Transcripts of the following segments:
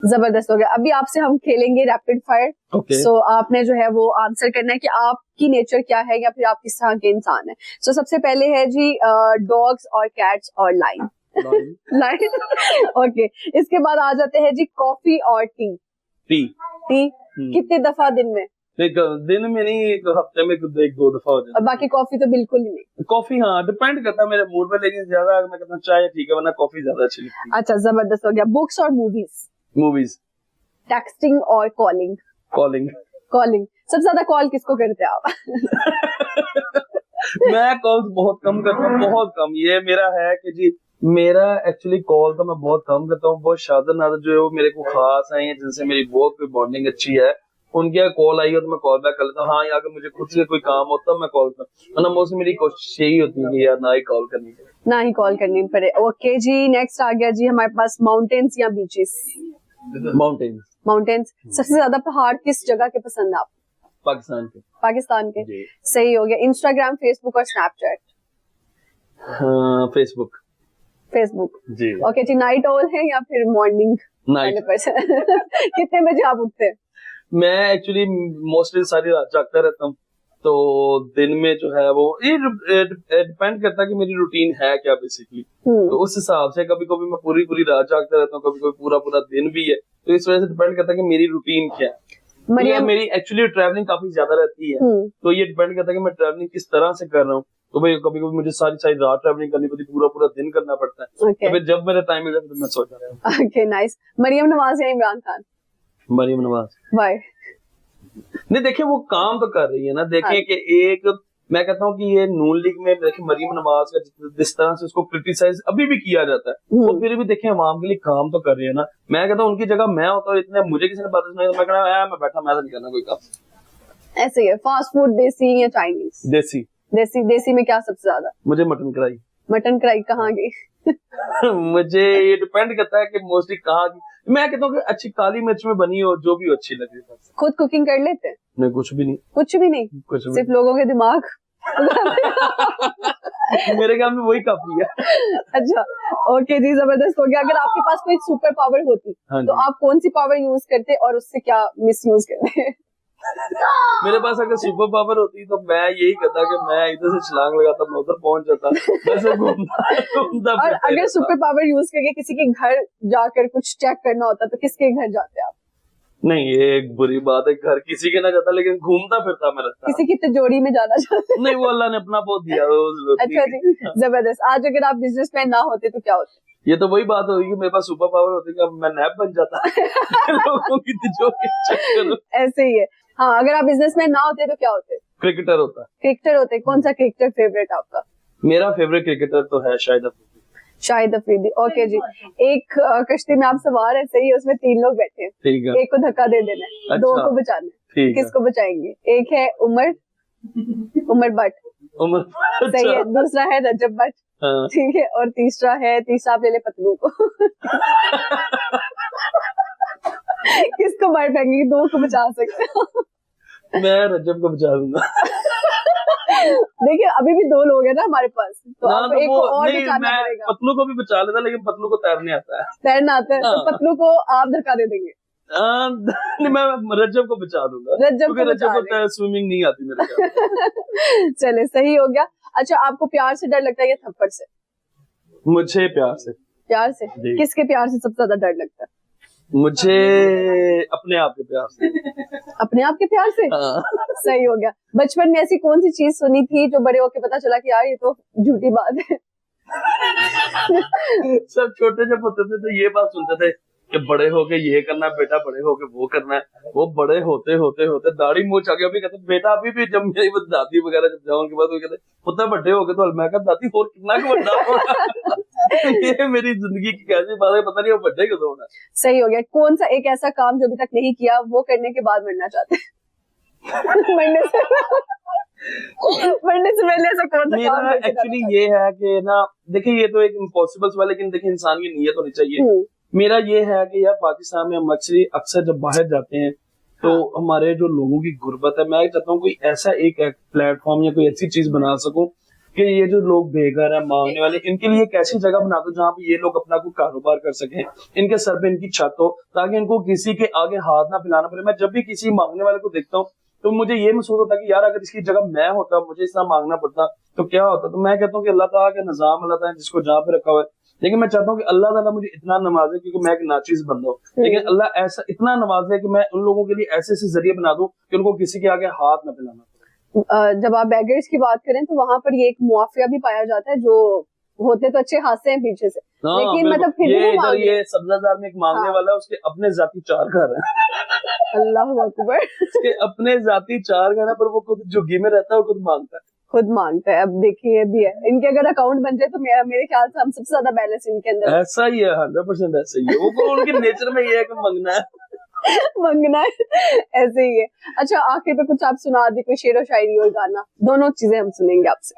जबरदस्त हो गया। अभी आपसे हम खेलेंगे रैपिड फायर। सो आपने जो है वो आंसर करना है कि आपकी नेचर क्या है या फिर आप किस तरह के इंसान है। सो सबसे पहले है जी डॉग्स और कैट्स और लाइन। Line okay. इसके बाद आ जाते हैं जी कॉफी और टी। टी कितने दफा दिन में? दिन में नहीं, एक हफ्ते में 1-2 दफा हो जाता है। और बाकी कॉफी तो बिल्कुल ही नहीं? कॉफी हाँ डिपेंड करता है मेरे मूड पे, लेकिन ज्यादा मैं कहता हूँ चाय ठीक है, वरना कॉफी ज्यादा अच्छी लगती है। अच्छा जबरदस्त हो गया। बुक्स और मूवीज? मूवीज। टेक्सटिंग और कॉलिंग? कॉलिंग। सबसे ज्यादा कॉल किसको करते हैं आप? मैं कॉल बहुत कम करता हूँ, बहुत कम। ये मेरा है कि जी मेरा एक्चुअली कॉल तो मैं बहुत कम करता हूँ। बहुत शादर नादर जो है वो मेरे को खास है जिनसे मेरी बहुत कोई बॉन्डिंग अच्छी है, उनके कॉल आई हो तो मैं कॉल बैक कर लेता हूँ। हाँ या अगर मुझे खुद से कोई काम होता है मैं कॉल करता हूँ, मोस्टली मेरी कोशिश यही होती है कि यार ना ही कॉल करनी पड़े, ना ही कॉल करनी पड़े। ओके जी नेक्स्ट आ गया जी हमारे पास माउंटेन्स या बीचेस? माउंटेन्स। सबसे ज्यादा पहाड़ किस जगह के पसंद है आपको? पाकिस्तान के। सही हो गया। इंस्टाग्राम, फेसबुक और स्नैपचैट? फेसबुक जी। ओके जी नाइट ऑल है या फिर मॉर्निंग? Night person. कितने बजे आप उठते हैं? मैं एक्चुअली मोस्टली सारी रात जागता रहता हूँ, तो दिन में जो है वो ये डिपेंड करता है कि मेरी रूटीन है क्या बेसिकली। तो उस हिसाब से कभी कभी मैं पूरी रात जागता रहता हूँ, कभी कभी पूरा दिन भी है। तो इस वजह से डिपेंड करता है कि मेरी रूटीन क्या है। तो मेरी एक्चुअली ट्रैवलिंग काफी ज्यादा रहती है, तो ये डिपेंड करता है कि मैं ट्रैवलिंग किस तरह से कर रहा हूँ। तो भाई कभी कभी मुझे सारी रात ट्रैवलिंग करनी पड़ती, पूरा दिन करना पड़ता है। तो फिर जब मेरा टाइम मिलता है तो मैं सो जाता हूँ। Okay nice. मरियम नवाज या इमरान खान? मरियम नवाज। वाई? नहीं देखिए वो काम तो कर रही है ना। देखिए कि एक मैं कहता हूँ कि ये नून लीग में देखिए मरियम नवाज का जिस तरह से उसको क्रिटिसाइज अभी भी किया जाता है, वो फिर भी देखिए अवाम के लिए काम तो कर रही है ना। मैं कहता हूँ उनकी जगह मैं होता हूँ, इतने मुझे किसी ने बात सुनाई तो मैं कहना मैं बैठा, मैं तो नहीं करना कोई काम। ऐसे ही है। फास्ट फूड देसी या चाइनीज? देसी में क्या सबसे ज्यादा? मुझे मटन कढ़ाई कहाँ की? मुझे ये डिपेंड करता है कि मोस्टली कहाँ की। मैं कहता हूँ कि अच्छी काली मिर्च में बनी हो, जो भी अच्छी लगे। खुद कुकिंग कर लेते हैं? नहीं कुछ भी नहीं। सिर्फ लोगों के दिमाग? मेरे ख्याल में वही काफी है। अच्छा ओके जी जबरदस्त हो गया। अगर आपके पास कोई सुपर पावर होती तो आप कौन सी पावर यूज करते और उससे क्या मिस यूज करते? मेरे पास अगर सुपर पावर होती तो मैं यही कहता कि मैं इधर से छलांग लगाता, मैं उधर पहुंच जाता, वैसे घूमता। और अगर सुपर पावर यूज करके किसी के घर जाकर कुछ चेक करना होता तो किसके घर जाते आप? नहीं ये एक बुरी बात है, घर किसी के ना जाता, लेकिन घूमता फिरता मैं रहता। किसी की तिजोरी में जाना चाहते? नहीं वो अल्लाह ने अपना बहुत दिया। अच्छा जी जबरदस्त। आज अगर आप बिजनेसमैन ना होते तो क्या होते? ये तो वही बात होगी कि मेरे पास सुपर पावर होती कि मैं नैप बन जाता। लोगों की तिजोरी चेक करूं। ऐसे ही है। हाँ अगर आप बिजनेसमैन ना होते तो क्या होते? क्रिकेटर होते। कौन सा क्रिकेटर फेवरेट आपका? मेरा फेवरेट क्रिकेटर तो है शाहिद अफरीदी। ओके जी। एक कश्ती में आप सवार है, सही है, उसमें 3 लोग बैठे हैं, ठीक है। एक को धक्का दे देना है, अच्छा। 2 को बचाना है, किसको बचाएंगे? एक है उमर भट्ट। सही है। दूसरा है रजब भट्ट। ठीक है। और तीसरा आप ले ले पतलू को। किसको मार फेंकेंगे? 2 को बचा सकते हो। मैं रजब को बचा दूंगा। देखिए अभी भी 2 लोग हैं ना हमारे पास, तो आप एक को और बचाना पड़ेगा। पतलू को भी बचा लेता, लेकिन पतलू को तैरने आता है। तो पतलू को आप धक्का दे देंगे? नहीं मैं रजब को बचा दूंगा, रजब को स्विमिंग नहीं आती मेरे ख्याल। चले सही हो गया। अच्छा आपको प्यार से डर लगता है या थप्पड़ से? मुझे प्यार से। किसके प्यार से सबसे ज्यादा डर लगता है? मुझे अपने आप के प्यार से। अपने आप के प्यार से? सही हो गया। बचपन में ऐसी कौन सी चीज सुनी थी जो बड़े होके पता चला कि यार ये तो झूठी बात है? सब छोटे जब होते थे तो ये बात सुनते थे कि बड़े होके ये करना है बेटा, बड़े होके वो करना है। वो बड़े होते दाढ़ी मूंछ आ गया। अभी कहते बेटा अभी भी जब मेरी दादी वगैरह जब जाओ उनके बाद वो कहते पुत्र बड़े हो गए तो मैं कहता दादी और कितना बड़ा। ये मेरी जिंदगी की कैसी बात है, पता नहीं वो बड़े क्यों होना। सही हो गया। कौन सा एक ऐसा काम जो अभी तक नहीं किया वो करने के बाद मरना चाहते हैं? मरने से पहले ऐसा कौन सा काम? एक्चुअली ये है कि ना देखिए ये तो एक इम्पॉसिबल सवाल, लेकिन देखिए इंसान की नीयत होनी चाहिए। मेरा ये है कि यार पाकिस्तान में हम अक्सर जब बाहर जाते हैं तो हमारे जो लोगों की गुर्बत है, मैं चाहता हूँ कोई ऐसा एक प्लेटफॉर्म या कोई ऐसी चीज बना सकूं कि ये जो लोग बेघर है मांगने वाले, इनके लिए एक ऐसी जगह बना दो जहाँ पे ये लोग अपना कोई कारोबार कर सकें, इनके सर पे इनकी छत हो, ताकि इनको किसी के आगे हाथ ना फैलाना पड़े। मैं जब भी किसी मांगने वाले को देखता हूँ तो मुझे ये महसूस होता है कि यार अगर इसकी जगह मैं होता, मुझे इतना मांगना पड़ता तो क्या होता। तो मैं कहता हूँ कि अल्लाह ताला का निजाम, अल्लाह ताला जिसको जहाँ पे रखा हुआ है, लेकिन मैं चाहता हूँ कि अल्लाह ताला मुझे इतना नवाजे, क्योंकि मैं एक नाचीज बंदा हूँ, लेकिन अल्लाह ऐसा इतना नवाजे कि मैं उन लोगों के लिए ऐसे ऐसे जरिए बना दूं कि उनको किसी के आगे हाथ न फैलाना पड़े। जब आप बेगर्स की बात करें तो वहां पर ये एक मुआफिया भी पाया जाता है, जो होते तो अच्छे हादसे हैं पीछे से, लेकिन मतलब फिर ये इधर ये सब्जादार में एक मांगने वाला है, उसके अपने जाती 4 घर हैं। अल्लाह अकबर। उसके अपने जाती 4 घर है, पर वो खुद झुग्गी में रहता है, वो खुद मांगता है। अब देखिए भी है, इनके अगर अकाउंट बन जाए तो मेरे ख्याल से हम सबसे ज्यादा बैलेंस इनके अंदर। ऐसा ही है, 100% ऐसा ही है। वो उनके नेचर में ये है कि मांगना है। मंगना है, ऐसे ही है। अच्छा, आखिर पे कुछ आप सुना दी, कोई शेर और शायरी और गाना, दोनों चीजें हम सुनेंगे आपसे।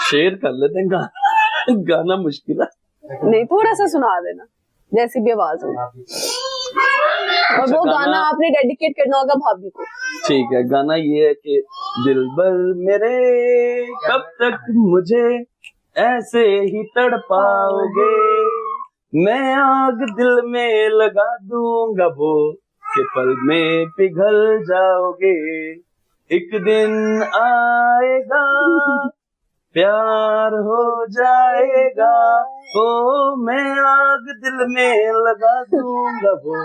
शेर कर लेते हैं, गाना मुश्किल है। नहीं, थोड़ा सा सुना देना, जैसी भी आवाज हो। और वो गाना आपने डेडिकेट करना होगा भाभी को। ठीक है, गाना ये है कि दिलबर मेरे कब तक मुझे ऐसे ही तड़पाओगे, मैं आग दिल में लगा दूंगा वो कि पल में पिघल जाओगे, एक दिन आएगा प्यार हो जाएगा, ओ मैं आग दिल में लगा दूंगा वो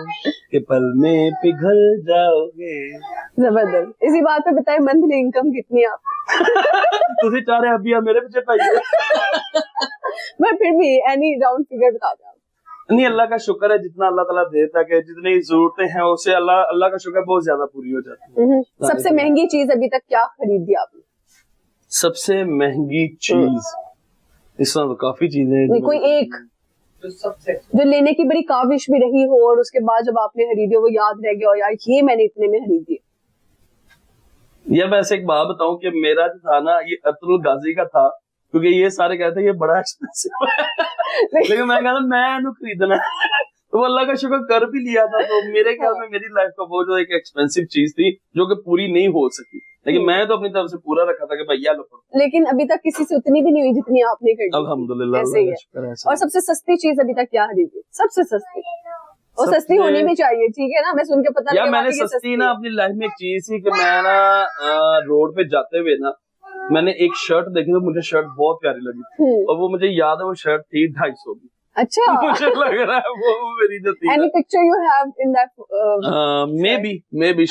कि पल में पिघल जाओगे। जबरदस्त। इसी बात पे बताए मंथली इनकम कितनी है आप? तुझे चाह रहे अभी मेरे पीछे पाइए। मैं फिर भी एनी राउंड फिगर बता दो। नहीं, अल्लाह का शुक्र है, जितना अल्लाह ताला देता है, जितनी जरूरतें हैं उसे अल्लाह का शुक्र बहुत ज्यादा पूरी हो जाती है। सबसे महंगी चीज अभी तक क्या खरीदी आपने? सबसे महंगी चीज, इसमें तो काफी चीजें, कोई एक जो लेने की बड़ी काविश भी रही हो और उसके बाद जब आपने खरीदी हो वो याद रह गया, और यार ये मैंने इतने में खरीदी। या मैं एक बात बताऊं कि मेरा जो था ना, ये अब्दुल गाजी का था, क्योंकि ये सारे कहते हैं ये बड़ा एक्सपेंसिव है, लेकिन मैं कहता मैं खरीदना तो अल्लाह का शुक्र कर भी लिया था। तो मेरे ख्याल में मेरी लाइफ का वो जो एक एक्सपेंसिव चीज थी जो कि पूरी नहीं हो सकी, लेकिन मैं तो अपनी तरफ से पूरा रखा था कि भैया लो। लेकिन अभी तक किसी से उतनी भी नहीं हुई जितनी आपने कर दी। अल्हम्दुलिल्लाह, ऐसे ही है। और सबसे सस्ती चीज अभी तक क्या खरीदी? सबसे सस्ती, और सस्ती होनी भी चाहिए, ठीक है ना? मैं सुन के पता यार मैंने सस्ती ना अपनी लाइफ में एक चीज थी कि मैं ना रोड पे जाते हुए ना मैंने एक शर्ट देखी तो मुझे शर्ट बहुत प्यारी लगी थी, और वो मुझे याद है वो शर्ट थी 250 की। अच्छा। मुझे लग रहा है वो मेरी जो थी। Any picture you have in that? Maybe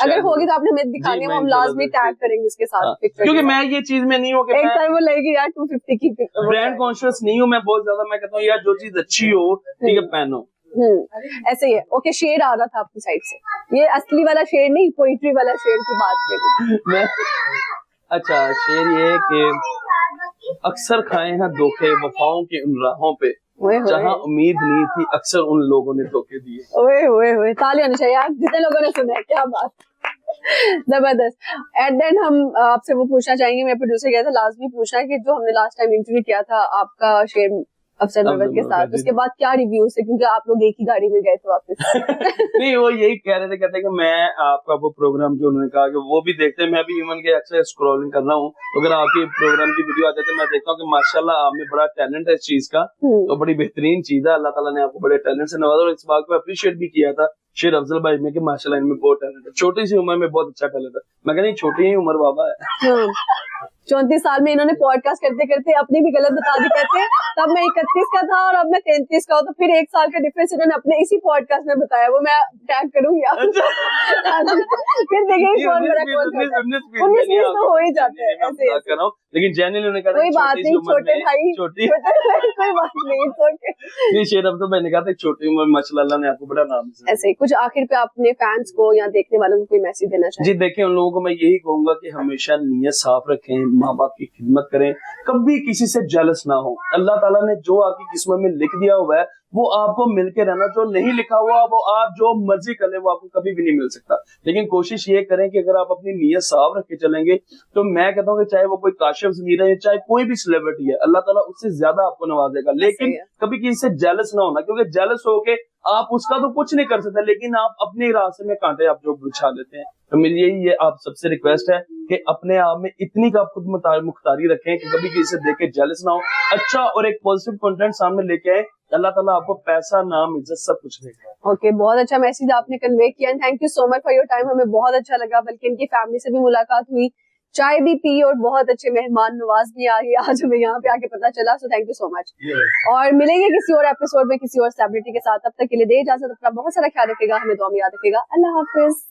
अगर होगी तो आपने हमें दिखानी है, हम लाजमी टैग करेंगे उसके साथ पिक्चर। क्योंकि मैं ये चीज में नहीं हूँ कि एक टाइम वो लगेगी यार 250 की ब्रांड कॉन्शियस नहीं हूँ मैं बहुत ज्यादा। मैं कहता हूँ यार जो चीज अच्छी हो ठीक है पहनो। ऐसे ही है। ओके, शेर आ रहा था आपकी साइड से, ये असली वाला शेर नहीं, पोइट्री वाला शेर की बात करें। अच्छा, शेर ये कि अक्सर खाए हैं धोखे वफाओं के उन राहों पे, जहाँ उम्मीद नहीं थी अक्सर उन लोगों ने धोखे दिए। ओए ताली होनी चाहिए यार, जितने लोगों ने सुना है, क्या बात। जबरदस्त। एट देन हम आपसे वो पूछना चाहेंगे, मेरे प्रोड्यूसर कहता था लाजमी पूछना है कि जो हमने लास्ट टाइम इंटरव्यू किया था आपका शेर अफसर नवद के साथ, उसके बाद क्या रिव्यूज है, क्योंकि आप लोग एक ही गाड़ी में गए थे वापस। नहीं, वो यही कह रहे थे, कहते कि मैं आपका वो प्रोग्राम जो उन्होंने कहा कि वो भी देखते हैं, मैं भी इवन के अक्सर स्क्रॉलिंग कर रहा हूँ, तो अगर आपके प्रोग्राम की वीडियो आती है तो मैं देखता हूँ कि माशाल्लाह आप में बड़ा टैलेंट है इस चीज का, तो बड़ी बेहतरीन चीज है। अल्लाह ताला ने आपको बड़े टैलेंट से नवाजा, और इस बात को अप्रिशिएट भी किया था शेर अफजल भाई में कि माशाल्लाह इनमें बहुत टैलेंट है, छोटी सी उम्र में बहुत अच्छा टैलेंट है। मैं कहती छोटी ही उम्र बाबा है। 34 साल में इन्होंने पॉडकास्ट करते करते अपनी भी गलत बता दी, कहते हैं तब मैं 31 का था और अब मैं 33 का हूँ, तो फिर 1 साल का डिफरेंस इन्होंने अपने इसी पॉडकास्ट में बताया, वो मैं टैग करूंगी। फिर देखेंगे कौन बड़ा कौन 19 तो हो ही जाते हैं ऐसे। लेकिन जेन्युइनली उन्होंने कहा कोई बात नहीं, छोटे भाई छोटी कोई बात नहीं। शेर अफजल भाई ने कहा था छोटी उम्र माशाल्लाह ने आपको बड़ा नाम दिया। ऐसे कुछ आखिर पे अपने फैंस को या देखने वालों को कोई मैसेज देना चाहिए? जी देखिए, उन लोगों को मैं यही कहूंगा कि हमेशा नीयत साफ रखें, माँ बाप की खिदमत करें, कभी किसी से जेलस ना हो। अल्लाह ताला ने जो आपकी किस्मत में लिख दिया हुआ है वो आपको मिलके रहना, जो नहीं लिखा हुआ वो आप जो मर्जी कर ले वो आपको कभी भी नहीं मिल सकता। लेकिन कोशिश ये करें कि अगर आप अपनी नीयत साफ रख के चलेंगे तो मैं कहता हूँ कि चाहे वो कोई काशिफ ज़मीर है, चाहे कोई भी सेलिब्रिटी है, अल्लाह ताला उससे ज्यादा आपको नवाजेगा। लेकिन कभी किसी से जेलस ना होना, क्योंकि जेलस होके आप उसका तो कुछ नहीं कर सकते, लेकिन आप अपने रास्ते में कांटे आप जो बिछा लेते हैं। तो मेरी यही ये आप सबसे रिक्वेस्ट है कि अपने आप में इतनी का आप खुद मुख्तारी रखें कि कभी किसी से देख के जेलस ना हो, अच्छा और एक पॉजिटिव कंटेंट सामने लेके आए। अल्लाह ताला आपको पैसा, नाम, इज्जत सब कुछ देगा। ओके, बहुत अच्छा मैसेज आपने कन्वे किया। Thank you so much for your time, हमें बहुत अच्छा लगा। बल्कि इनकी फैमिली से भी मुलाकात हुई, चाय भी पी और बहुत अच्छे मेहमान नवाज भी आ गए आज हमें यहाँ पे आके पता चला। So thank you so much. और मिलेंगे किसी और एपिसोड में किसी और सेलिब्रिटी के साथ। तब तक के लिए दे इजाजत, अपना बहुत सारा ख्याल रखेगा, हमें दुआ में याद रखेगा। अल्लाह हाफिज।